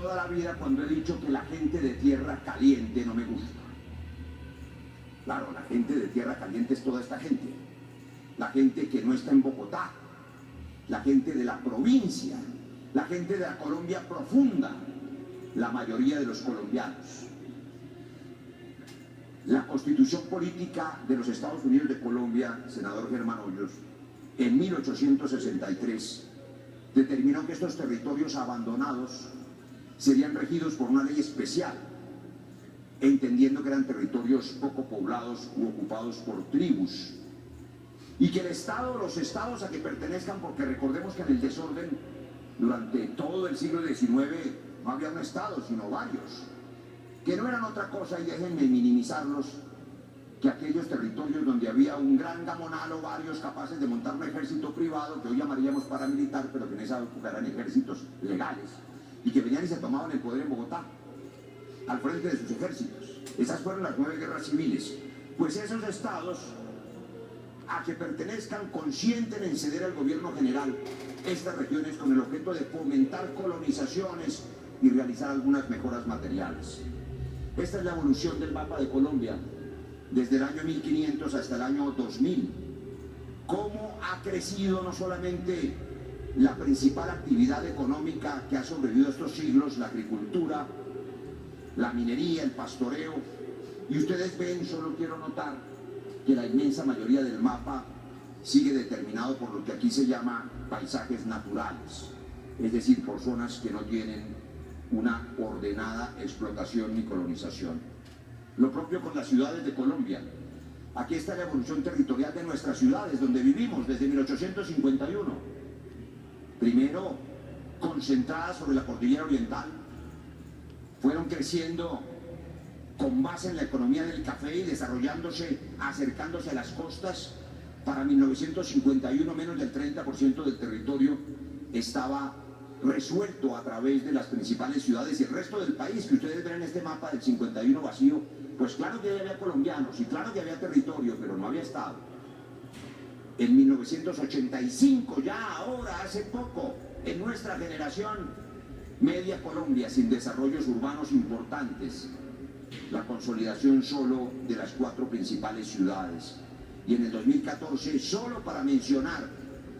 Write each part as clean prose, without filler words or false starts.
toda la vida cuando he dicho que la gente de tierra caliente no me gusta. Claro, la gente de tierra caliente es toda esta gente. La gente que no está en Bogotá, la gente de la provincia, la gente de la Colombia profunda, la mayoría de los colombianos. La Constitución Política de los Estados Unidos de Colombia, senador Germán Hoyos, en 1863, determinó que estos territorios abandonados serían regidos por una ley especial, entendiendo que eran territorios poco poblados u ocupados por tribus, y que el Estado, los estados a que pertenezcan, porque recordemos que en el desorden durante todo el siglo XIX no había un estado, sino varios, que no eran otra cosa, y déjenme minimizarlos, que aquellos territorios donde había un gran gamonal o varios capaces de montar un ejército privado, que hoy llamaríamos paramilitar, pero que en esa época eran ejércitos legales, y que venían y se tomaban el poder en Bogotá, al frente de sus ejércitos. Esas fueron las 9 guerras civiles. Pues esos estados a que pertenezcan consienten en ceder al gobierno general estas regiones con el objeto de fomentar colonizaciones y realizar algunas mejoras materiales. Esta es la evolución del mapa de Colombia desde el año 1500 hasta el año 2000. Cómo ha crecido no solamente la principal actividad económica que ha sobrevivido estos siglos, la agricultura, la minería, el pastoreo, y ustedes ven, solo quiero notar, que la inmensa mayoría del mapa sigue determinado por lo que aquí se llama paisajes naturales, es decir, por zonas que no tienen una ordenada explotación ni colonización. Lo propio con las ciudades de Colombia. Aquí está la evolución territorial de nuestras ciudades, donde vivimos desde 1851. Primero, concentradas sobre la cordillera oriental, fueron creciendo con base en la economía del café y desarrollándose, acercándose a las costas. Para 1951 menos del 30% del territorio estaba resuelto a través de las principales ciudades, y el resto del país que ustedes ven en este mapa del 51 vacío, pues claro que había colombianos y claro que había territorio, pero no había estado. En 1985, ya ahora, hace poco, en nuestra generación, media Colombia sin desarrollos urbanos importantes, la consolidación solo de las 4 principales ciudades. Y en el 2014, solo para mencionar,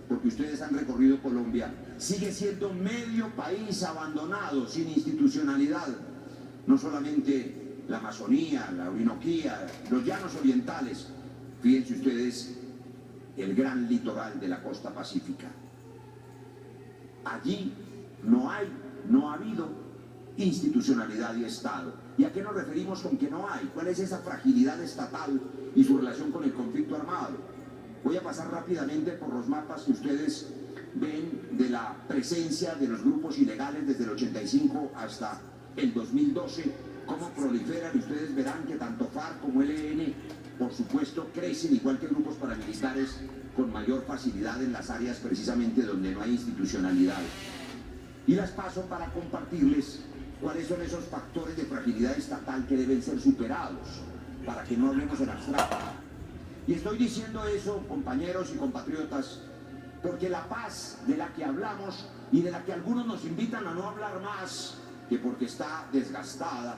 porque ustedes han recorrido Colombia, sigue siendo medio país abandonado, sin institucionalidad. No solamente la Amazonía, la Orinoquía, los llanos orientales, fíjense ustedes el gran litoral de la costa pacífica. Allí no ha habido institucionalidad y Estado. ¿Y a qué nos referimos con que no hay? ¿Cuál es esa fragilidad estatal y su relación con el conflicto armado? Voy a pasar rápidamente por los mapas que ustedes ven de la presencia de los grupos ilegales desde el 85 hasta el 2012, cómo proliferan, y ustedes verán que tanto FARC como ELN, por supuesto, crecen igual que grupos paramilitares con mayor facilidad en las áreas precisamente donde no hay institucionalidad. Y las paso para compartirles cuáles son esos factores de fragilidad estatal que deben ser superados, para que no hablemos en abstracto. Y estoy diciendo eso, compañeros y compatriotas, porque la paz de la que hablamos y de la que algunos nos invitan a no hablar más, que porque está desgastada,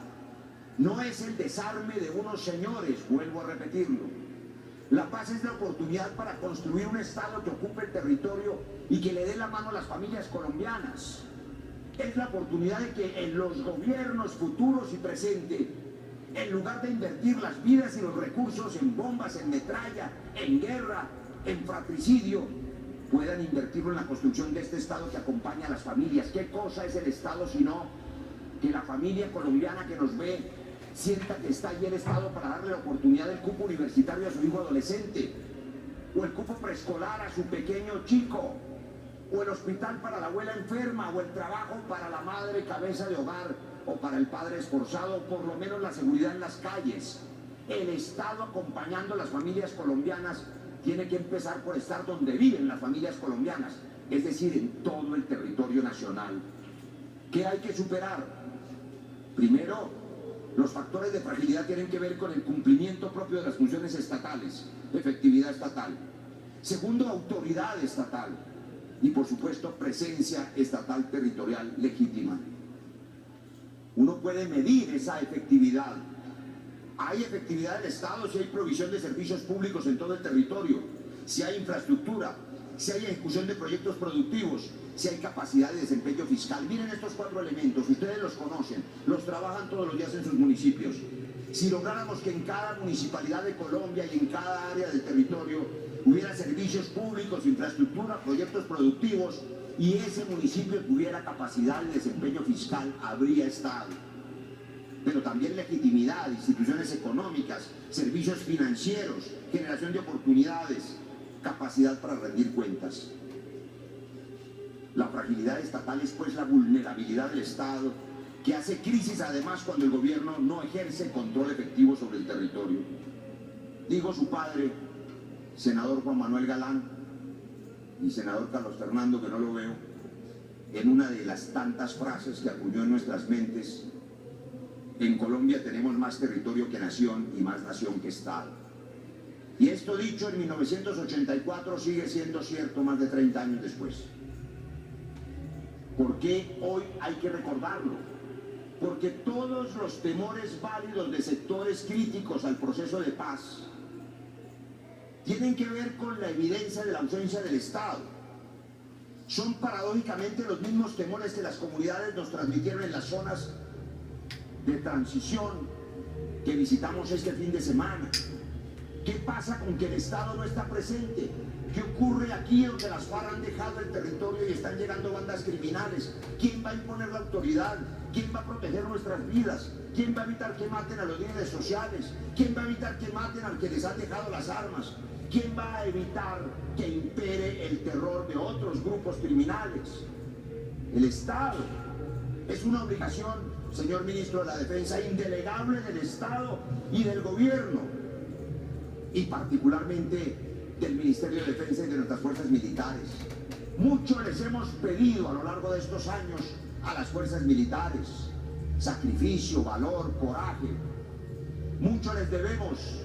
no es el desarme de unos señores, vuelvo a repetirlo. La paz es la oportunidad para construir un Estado que ocupe el territorio y que le dé la mano a las familias colombianas. Es la oportunidad de que en los gobiernos futuros y presentes, en lugar de invertir las vidas y los recursos en bombas, en metralla, en guerra, en fratricidio, puedan invertirlo en la construcción de este Estado que acompaña a las familias. ¿Qué cosa es el Estado sino que la familia colombiana que nos ve sienta que está allí el Estado para darle la oportunidad del cupo universitario a su hijo adolescente, o el cupo preescolar a su pequeño chico, o el hospital para la abuela enferma, o el trabajo para la madre cabeza de hogar, o para el padre esforzado, o por lo menos la seguridad en las calles? El Estado acompañando a las familias colombianas tiene que empezar por estar donde viven las familias colombianas, es decir, en todo el territorio nacional. ¿Qué hay que superar? Primero, los factores de fragilidad tienen que ver con el cumplimiento propio de las funciones estatales, efectividad estatal. Segundo, autoridad estatal. Y por supuesto, presencia estatal territorial legítima. uno puede medir esa efectividad. Hay efectividad del Estado si hay provisión de servicios públicos en todo el territorio, si hay infraestructura, si hay ejecución de proyectos productivos, si hay capacidad de desempeño fiscal. Miren estos 4 elementos, ustedes los conocen, los trabajan todos los días en sus municipios. Si lográramos que en cada municipalidad de Colombia y en cada área del territorio hubiera servicios públicos, infraestructura, proyectos productivos, y ese municipio tuviera capacidad de desempeño fiscal, habría Estado. Pero también legitimidad, instituciones económicas, servicios financieros, generación de oportunidades, capacidad para rendir cuentas. La fragilidad estatal es pues la vulnerabilidad del Estado, que hace crisis además cuando el gobierno no ejerce control efectivo sobre el territorio. Dijo su padre, senador Juan Manuel Galán, y senador Carlos Fernando, que no lo veo, en una de las tantas frases que acuñó en nuestras mentes: en Colombia tenemos más territorio que nación y más nación que Estado. Y esto dicho en 1984 sigue siendo cierto más de 30 años después. ¿Por qué hoy hay que recordarlo? Porque todos los temores válidos de sectores críticos al proceso de paz tienen que ver con la evidencia de la ausencia del Estado. Son paradójicamente los mismos temores que las comunidades nos transmitieron en las zonas de transición que visitamos este fin de semana. ¿Qué pasa con que el Estado no está presente? ¿Qué ocurre aquí donde las FARC han dejado el territorio y están llegando bandas criminales? ¿Quién va a imponer la autoridad? ¿Quién va a proteger nuestras vidas? ¿Quién va a evitar que maten a los líderes sociales? ¿Quién va a evitar que maten al que les han dejado las armas? ¿Quién va a evitar que impere el terror de otros grupos criminales? El Estado. Es una obligación, señor ministro de la Defensa, indelegable del Estado y del gobierno, y particularmente del Ministerio de Defensa y de nuestras fuerzas militares. Mucho les hemos pedido a lo largo de estos años a las fuerzas militares: sacrificio, valor, coraje. Mucho les debemos,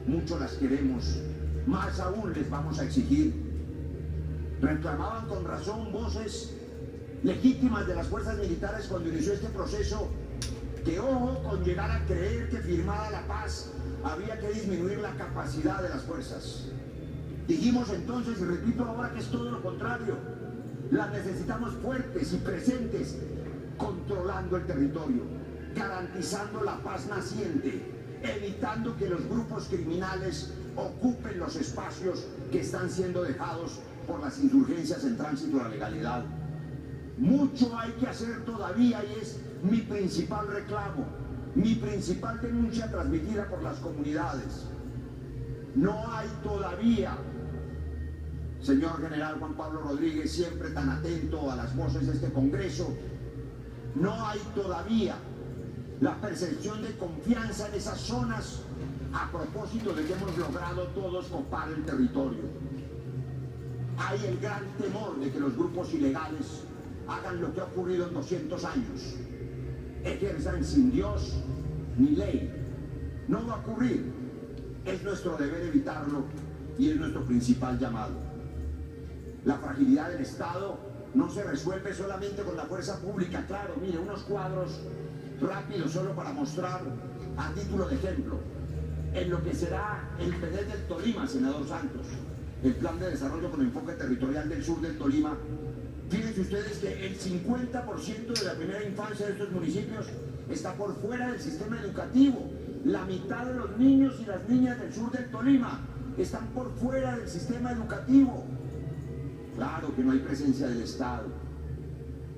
mucho las queremos, más aún les vamos a exigir. Reclamaban con razón voces legítimas de las fuerzas militares cuando inició este proceso que, ojo, con llegar a creer que firmada la paz había que disminuir la capacidad de las fuerzas. Dijimos entonces, y repito ahora, que es todo lo contrario. Las necesitamos fuertes y presentes, controlando el territorio, garantizando la paz naciente, evitando que los grupos criminales ocupen los espacios que están siendo dejados por las insurgencias en tránsito a la legalidad. Mucho hay que hacer todavía y es mi principal reclamo, mi principal denuncia transmitida por las comunidades. No hay todavía, señor general Juan Pablo Rodríguez, siempre tan atento a las voces de este Congreso, no hay todavía la percepción de confianza en esas zonas a propósito de que hemos logrado todos copar el territorio. Hay el gran temor de que los grupos ilegales hagan lo que ha ocurrido en 200 años, ejerzan sin Dios ni ley. No va a ocurrir. Es nuestro deber evitarlo y es nuestro principal llamado. La fragilidad del Estado no se resuelve solamente con la fuerza pública. Claro, mire, unos cuadros rápidos solo para mostrar a título de ejemplo en lo que será el PEDES del Tolima, senador Santos, el Plan de Desarrollo con Enfoque Territorial del Sur del Tolima. Fíjense ustedes que el 50% de la primera infancia de estos municipios está por fuera del sistema educativo. La mitad de los niños y las niñas del sur del Tolima están por fuera del sistema educativo. Claro que no hay presencia del Estado.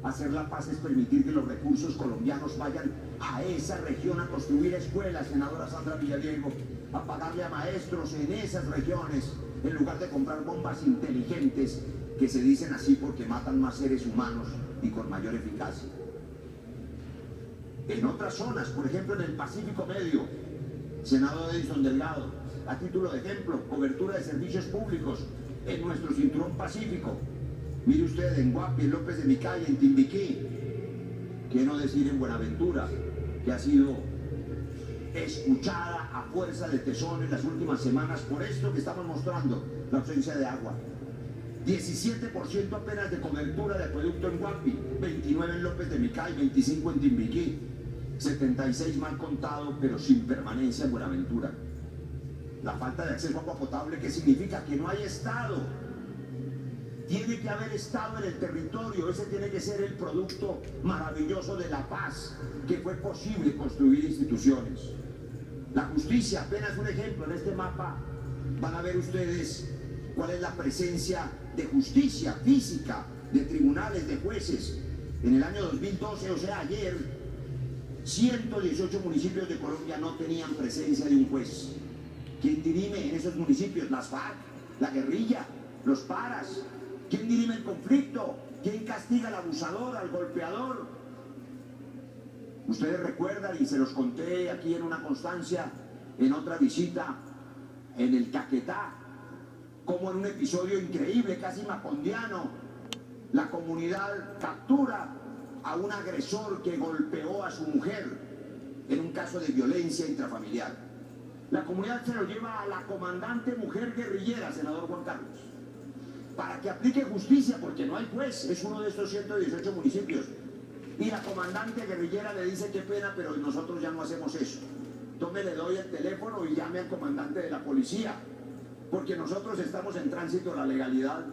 Hacer la paz es permitir que los recursos colombianos vayan a esa región a construir escuelas, senadora Sandra Villadiego, a pagarle a maestros en esas regiones, en lugar de comprar bombas inteligentes que se dicen así porque matan más seres humanos y con mayor eficacia. En otras zonas, por ejemplo en el Pacífico Medio, senador Edison Delgado, a título de ejemplo, cobertura de servicios públicos en nuestro cinturón pacífico. Mire usted en Guapi, en López de Micaya, en Timbiquí, qué no decir en Buenaventura, que ha sido escuchada a fuerza de tesón en las últimas semanas por esto que estamos mostrando, la ausencia de agua. 17% apenas de cobertura de acueducto en Guapi, 29 en López de Micay, 25 en Timbiquí. 76 mal contado, pero sin permanencia en Buenaventura. La falta de acceso a agua potable, ¿qué significa? Que no hay Estado. Tiene que haber Estado en el territorio. Ese tiene que ser el producto maravilloso de la paz, que fue posible construir instituciones. La justicia, apenas un ejemplo. En este mapa van a ver ustedes cuál es la presencia de justicia física, de tribunales, de jueces. En el año 2012, o sea, ayer, 118 municipios de Colombia no tenían presencia de un juez. ¿Quién dirime en esos municipios? Las FARC, la guerrilla, los paras. ¿Quién dirime el conflicto? ¿Quién castiga al abusador, al golpeador? Ustedes recuerdan, y se los conté aquí en una constancia, en otra visita, en el Caquetá, como en un episodio increíble, casi macondiano, la comunidad captura a un agresor que golpeó a su mujer en un caso de violencia intrafamiliar. La comunidad se lo lleva a la comandante mujer guerrillera, senador Juan Carlos, para que aplique justicia, porque no hay juez, es uno de estos 118 municipios. Y la comandante guerrillera le dice: qué pena, pero nosotros ya no hacemos eso. Entonces le doy el teléfono y llame al comandante de la policía, porque nosotros estamos en tránsito a la legalidad.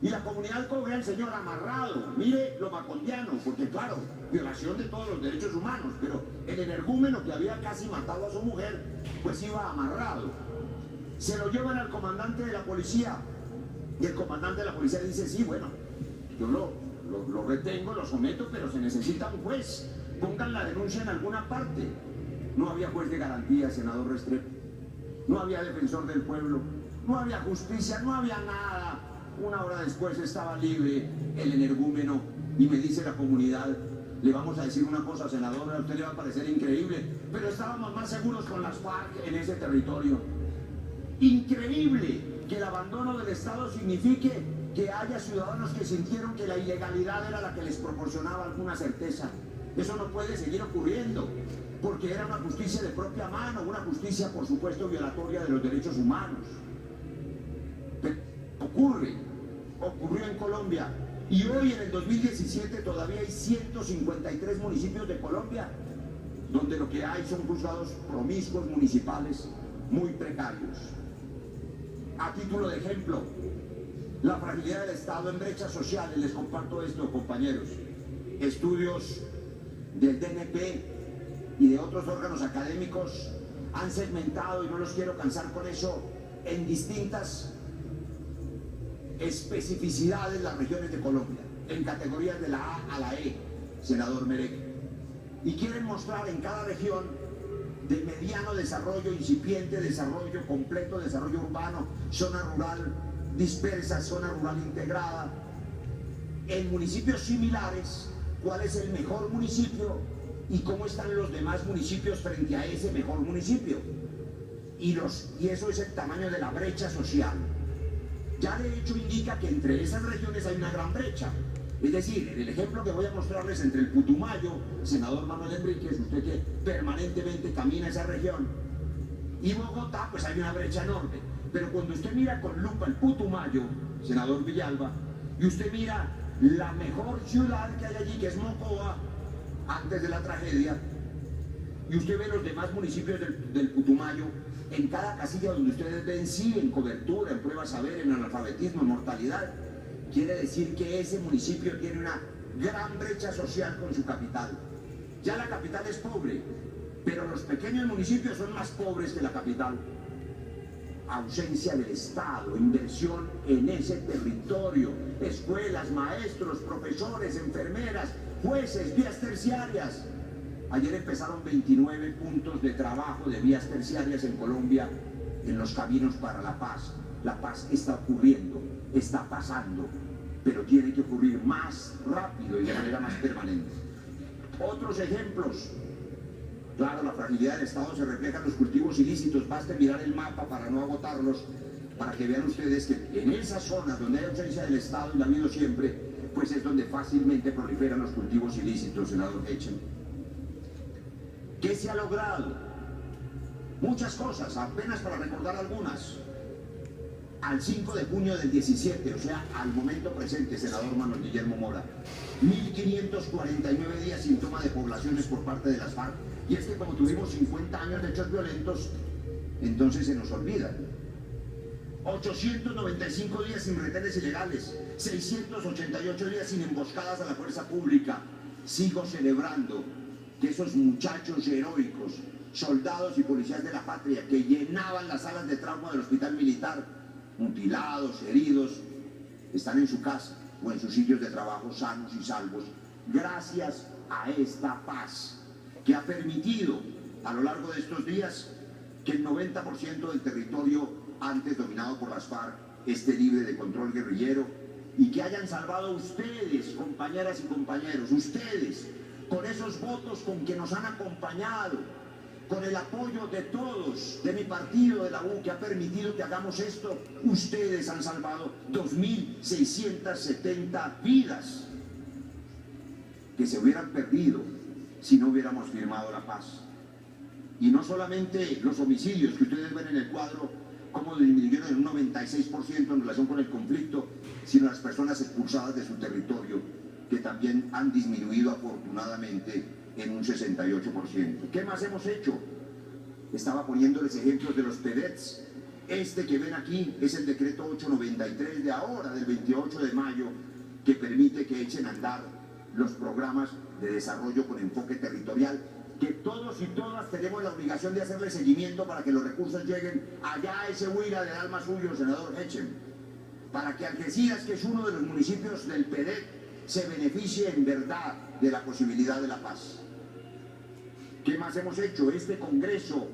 Y la comunidad coge al señor amarrado. Mire lo macondiano, porque claro, violación de todos los derechos humanos, pero el energúmeno que había casi matado a su mujer, pues iba amarrado. Se lo llevan al comandante de la policía, y el comandante de la policía dice: sí, bueno, yo lo retengo, lo someto, pero se necesita un juez. Pongan la denuncia en alguna parte. No había juez de garantía, senador Restrepo. No había defensor del pueblo. No había justicia, no había nada. Una hora después estaba libre el energúmeno y me dice la comunidad: le vamos a decir una cosa, senador, a usted le va a parecer increíble, pero estábamos más seguros con las FARC en ese territorio. Increíble que el abandono del Estado signifique que haya ciudadanos que sintieron que la ilegalidad era la que les proporcionaba alguna certeza. Eso no puede seguir ocurriendo, porque era una justicia de propia mano, una justicia, por supuesto, violatoria de los derechos humanos. Pero ocurrió en Colombia, y hoy en el 2017 todavía hay 153 municipios de Colombia donde lo que hay son juzgados promiscuos municipales muy precarios. A título de ejemplo, la fragilidad del Estado en brechas sociales, les comparto esto, compañeros. Estudios del DNP y de otros órganos académicos han segmentado, y no los quiero cansar con eso, en distintas especificidades las regiones de Colombia, en categorías de la A a la E, senador Mereque. Y quieren mostrar en cada región de mediano desarrollo, incipiente desarrollo, completo desarrollo urbano, zona rural dispersa, zona rural integrada, en municipios similares, cuál es el mejor municipio y cómo están los demás municipios frente a ese mejor municipio. Y eso es el tamaño de la brecha social. Ya de hecho indica que entre esas regiones hay una gran brecha. Es decir, en el ejemplo que voy a mostrarles entre el Putumayo, senador Manuel Enríquez, usted que permanentemente camina esa región, y Bogotá, pues hay una brecha enorme. Pero cuando usted mira con lupa el Putumayo, senador Villalba, y usted mira la mejor ciudad que hay allí, que es Mocoa, antes de la tragedia, y usted ve los demás municipios del Putumayo, en cada casilla donde ustedes ven sí en cobertura, en pruebas saber, en analfabetismo, en mortalidad, quiere decir que ese municipio tiene una gran brecha social con su capital. Ya la capital es pobre, pero los pequeños municipios son más pobres que la capital. Ausencia del Estado, inversión en ese territorio, escuelas, maestros, profesores, enfermeras, jueces, vías terciarias. Ayer empezaron 29 puntos de trabajo de vías terciarias en Colombia en los caminos para la paz. La paz está ocurriendo, está pasando, pero tiene que ocurrir más rápido y de manera más permanente. Otros ejemplos. Claro, la fragilidad del Estado se refleja en los cultivos ilícitos. Basta mirar el mapa para no agotarlos, para que vean ustedes que en esas zonas donde hay ausencia del Estado, y la ha habido siempre, pues es donde fácilmente proliferan los cultivos ilícitos, senador Hechen. ¿Qué se ha logrado? Muchas cosas, apenas para recordar algunas. al 5 de junio del 17, o sea, al momento presente, senador Manuel Guillermo Mora, 1.549 días sin toma de poblaciones por parte de las FARC. Y es que como tuvimos 50 años de hechos violentos, entonces se nos olvida. 895 días sin retenes ilegales, 688 días sin emboscadas a la fuerza pública. Sigo celebrando que esos muchachos heroicos, soldados y policías de la patria que llenaban las salas de trauma del hospital militar, mutilados, heridos, están en su casa o en sus sitios de trabajo sanos y salvos, gracias a esta paz que ha permitido a lo largo de estos días que el 90% del territorio antes dominado por las FARC esté libre de control guerrillero y que hayan salvado ustedes, compañeras y compañeros, ustedes, con esos votos con que nos han acompañado, con el apoyo de todos, de mi partido, de la U, que ha permitido que hagamos esto, ustedes han salvado 2.670 vidas que se hubieran perdido si no hubiéramos firmado la paz. Y no solamente los homicidios que ustedes ven en el cuadro, como disminuyeron en un 96% en relación con el conflicto, sino las personas expulsadas de su territorio, que también han disminuido afortunadamente en un 68%. ¿Qué más hemos hecho? Estaba poniéndoles ejemplos de los PEDETs. Este que ven aquí es el decreto 893 de ahora, del 28 de mayo, que permite que echen a andar los programas de desarrollo con enfoque territorial, que todos y todas tenemos la obligación de hacerle seguimiento para que los recursos lleguen allá a ese Huila del alma suyo, senador Hechem, para que Algeciras, que es uno de los municipios del PEDET, se beneficie en verdad de la posibilidad de la paz. ¿Qué más hemos hecho? Este Congreso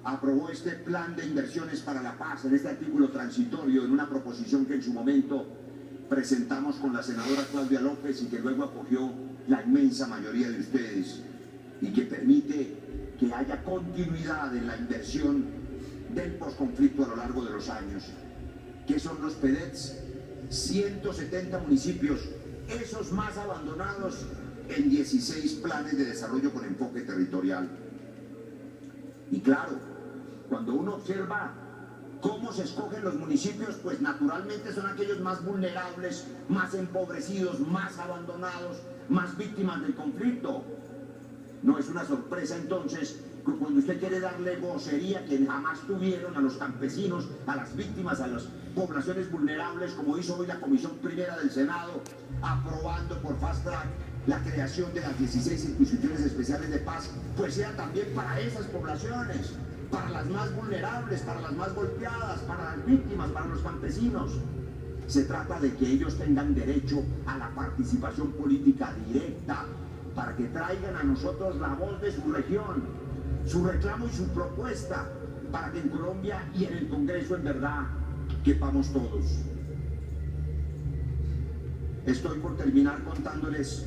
aprobó este plan de inversiones para la paz en este artículo transitorio, en una proposición que en su momento presentamos con la senadora Claudia López y que luego acogió la inmensa mayoría de ustedes, y que permite que haya continuidad en la inversión del posconflicto a lo largo de los años. ¿Qué son los PEDETs? 170 municipios, esos más abandonados, en 16 planes de desarrollo con enfoque territorial. Y claro, cuando uno observa cómo se escogen los municipios, pues naturalmente son aquellos más vulnerables, más empobrecidos, más abandonados, más víctimas del conflicto. No es una sorpresa entonces que cuando usted quiere darle vocería que jamás tuvieron a los campesinos, a las víctimas, a las poblaciones vulnerables, como hizo hoy la Comisión Primera del Senado, aprobando por fast track la creación de las 16 circunscripciones especiales de paz, pues sea también para esas poblaciones, para las más vulnerables, para las más golpeadas, para las víctimas, para los campesinos. Se trata de que ellos tengan derecho a la participación política directa, para que traigan a nosotros la voz de su región, su reclamo y su propuesta, para que en Colombia y en el Congreso en verdad quepamos todos. Estoy por terminar contándoles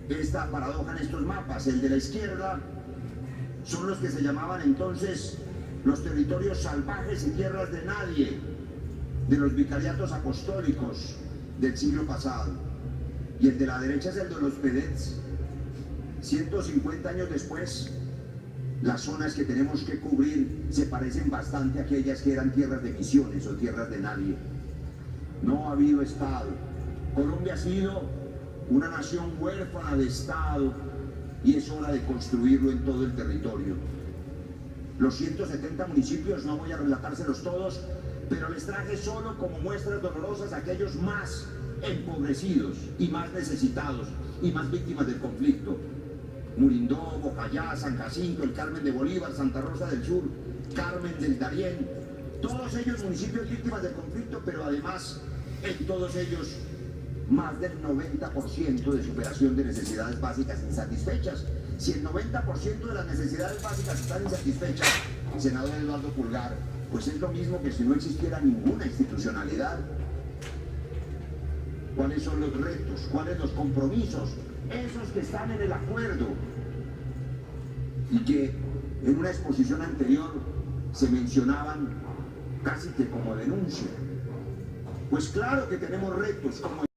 esta paradoja en estos mapas. El de la izquierda son los que se llamaban entonces los territorios salvajes y tierras de nadie, de los vicariatos apostólicos del siglo pasado. Y el de la derecha es el de los PEDETs. 150 años después, las zonas que tenemos que cubrir se parecen bastante a aquellas que eran tierras de misiones o tierras de nadie. No ha habido Estado. Colombia ha sido una nación huérfana de Estado y es hora de construirlo en todo el territorio. Los 170 municipios, no voy a relatárselos todos, pero les traje solo como muestras dolorosas a aquellos más empobrecidos y más necesitados y más víctimas del conflicto. Murindó, Bocayá, San Jacinto, el Carmen de Bolívar, Santa Rosa del Sur, Carmen del Darién, todos ellos municipios víctimas del conflicto, pero además en todos ellos más del 90% de superación de necesidades básicas insatisfechas. Si el 90% de las necesidades básicas están insatisfechas, senador Eduardo Pulgar, pues es lo mismo que si no existiera ninguna institucionalidad. ¿Cuáles son los retos? ¿Cuáles los compromisos? Esos que están en el acuerdo y que en una exposición anterior se mencionaban casi que como denuncia. Pues claro que tenemos retos como